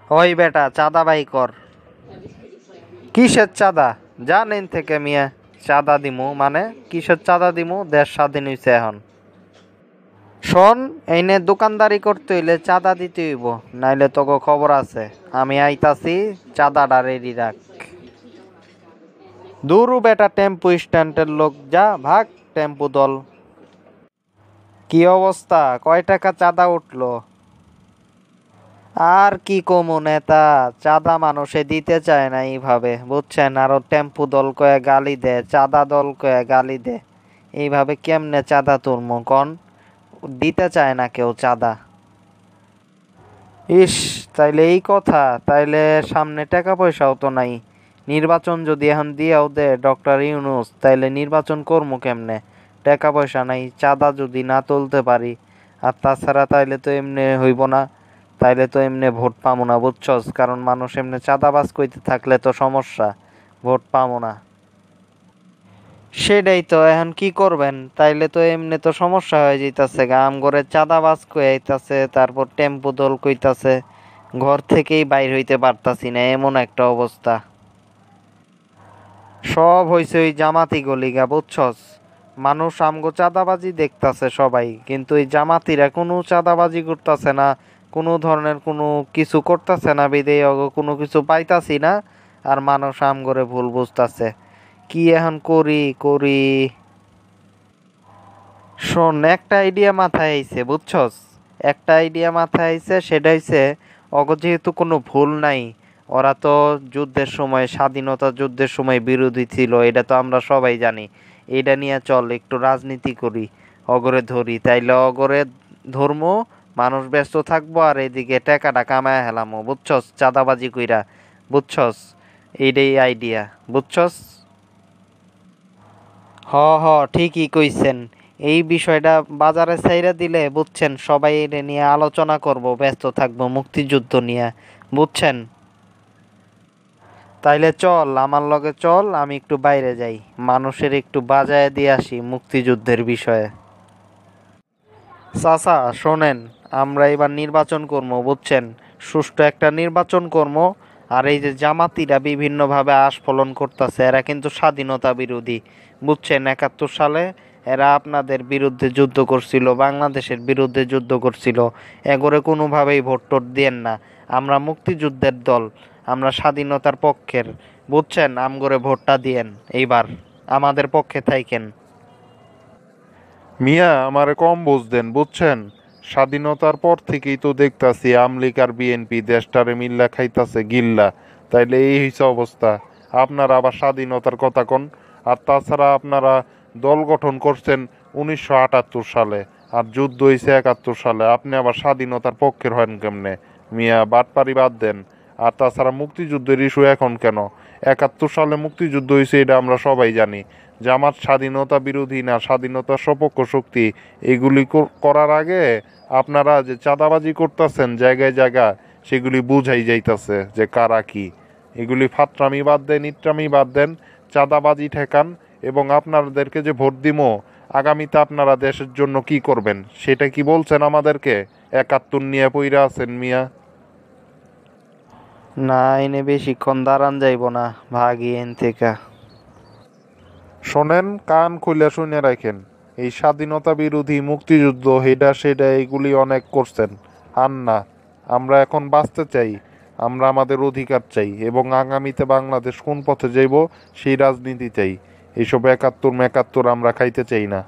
ওই বেটা চাঁদা বাই কর। কিসের চাঁদা? জানেন থেকে মিয়া। চাঁদা দিমু মানে কিসের চাঁদা দিমু? দেশ স্বাধীন হইছে এখন। শোন, এইনে দোকানদারি করতে হইলে চাঁদা দিতে হইব, নাইলে তোকে খবর আছে। আমি আইতাছি, চাঁদাটা রেডি রাখ। দূরু বেটা টেম্পু স্ট্যান্ডের লোক, যা ভাগ টেম্পু দল। কি অবস্থা? কয় টাকা চাঁদা উঠলো? আর কি কমু নেতা, চাঁদা মানুষে দিতে চায় না এইভাবে, বুঝছেন? আরো টেম্পু দল কয়ে গালি দে, চাঁদা দল কয়ে গালি দে। এইভাবে কেমনে চাঁদা তুলমু কন? দিতে চায় না কেউ চাঁদা। ইস, তাইলে এই কথা। তাইলে সামনে টাকা পয়সাও তো নাই। নির্বাচন যদি এখন দিয়েও দে ডক্টর ইউনূস, তাইলে নির্বাচন করমু কেমনে? টাকা পয়সা নাই, চাঁদা যদি না তুলতে পারি। আর তাছাড়া তাইলে তো এমনি হইব না। তাইলে তো এমনি ভোট পামু না, বুঝছস? কারণ মানুষ এমনি চাঁদাবাজ কইতে থাকলে তো সমস্যা, ভোট পামু না। সেটাই তো, এখন কি করবেন? তাইলে তো এমনি তো সমস্যা হয়ে যাইতাছে গা। আমগরে চাঁদাবাজ কইতাছে, তারপর টেম্পু দল কইতাছে। ঘর থেকেই বাইর হইতে পারতাছি না, এমন একটা অবস্থা। সব হইছে ওই জামাতি গলিগা, বুঝছস? মানুষ আমগো চাঁদাবাজি দেখতাছে সবাই, কিন্তু এই জামাতিরা কোনো চাঁদাবাজি করতাছে না, কোনো ধরনের কোনো কিছু করতাছে না, বিদেয় কোনো কিছু পাইতাছি না। আর মানুষ আমগরে ভুল বুঝতাছে। কি এখন করি করি? শোন, একটা আইডিয়া মাথায় আইছে, বুঝছস? একটা আইডিয়া মাথায় আইছে, সেটা হইছে অগ যেহেতু কোনো ভুল নাই। ওরা তো যুদ্ধের সময়, স্বাধীনতা যুদ্ধের সময় বিরোধী ছিল, এটা তো আমরা সবাই জানি। এটা নিয়ে চল একটু রাজনীতি করি, অগরে ধরি, তাইলে অগরে ধর্ম, মানুষ ব্যস্ত থাকবো, আর এদিকে টাকাটা কামায় হেলামো, বুঝছস? চাঁদাবাজি কইরা, বুঝছস? এইটাই আইডিয়া, বুঝছস? হ হ, ঠিকই কইছেন। এই বিষয়টা বাজারে ছাইরা দিলে, বুঝছেন, সবাই এটা নিয়ে আলোচনা করব, ব্যস্ত থাকবো মুক্তিযুদ্ধ নিয়ে, বুঝছেন? তাইলে চল, আমার লগে চল, আমি একটু বাইরে যাই, মানুষের একটু বাজায় দিয়ে আসি মুক্তিযুদ্ধের বিষয়ে। চাচা শোনেন, আমরা এবার নির্বাচন করবো, বুঝছেন? সুষ্ঠু একটা নির্বাচন করবো। আর এই যে জামাতিরা বিভিন্নভাবে আস্ফলন করতেছে, এরা কিন্তু স্বাধীনতা বিরোধী, বুঝছেন? 71 সালে এরা আপনাদের বিরুদ্ধে যুদ্ধ করছিল, বাংলাদেশের বিরুদ্ধে যুদ্ধ করছিল। এগোরে কোনোভাবেই ভোট টোট দিয়েন না। আমরা মুক্তিযুদ্ধের দল, আমরা স্বাধীনতার পক্ষের, বুঝছেন? আমগরে ভোটটা দিয়েন এইবার, আমাদের পক্ষে থাইকেন। মিয়া আমারে কম বুঝ দেন, বুঝছেন? স্বাধীনতার পর থেকেই তো দেখতাছি আমলিক আর বিএনপি দেশটারে মিল্লা খাইতাছে গিল্লা। তাইলে এই হইছে অবস্থা। আপনারা আবার স্বাধীনতার কথা কন। আর তাছাড়া আপনারা দল গঠন করছেন 1978 সালে, আর যুদ্ধ হইছে 71 সালে। আপনি আবার স্বাধীনতার পক্ষের হন কেমনে? মিয়া বাটপারি বাদ দেন। আর তাছাড়া মুক্তিযুদ্ধের ইস্যু এখন কেন? 71 সালে মুক্তিযুদ্ধ হয়েছে, এটা আমরা সবাই জানি। জামাত স্বাধীনতা বিরোধী না, স্বাধীনতার সপক্ষ শক্তি। এগুলি করার আগে আপনারা যে চাঁদাবাজি করতেছেন জায়গায় জায়গায়, সেগুলি বুঝাই যাইতাছে যে কারা কি। এগুলি ফাত্রামি বাদ দেন, ইত্রামি বাদ দেন, চাঁদাবাজি ঠেকান। এবং আপনাদেরকে যে ভোট দিমো, আগামীতে আপনারা দেশের জন্য কি করবেন সেটা কি বলছেন আমাদেরকে? 71 নিয়ে পইরা আছেন মিয়া। না, এনে বেশিক্ষণ দাঁড়ান যাইব না, ভাগি এন থেকে। শোনেন, কান খুলে শুনে রাখেন। এই স্বাধীনতা বিরোধী মুক্তিযুদ্ধ হেডা সেডা এগুলি অনেক করছেন। আর না, আমরা এখন বাঁচতে চাই, আমরা আমাদের অধিকার চাই, এবং আগামীতে বাংলাদেশ কোন পথে যাইব সেই রাজনীতি চাই। এইসব 71 মেকাত্তর আমরা খাইতে চাই না।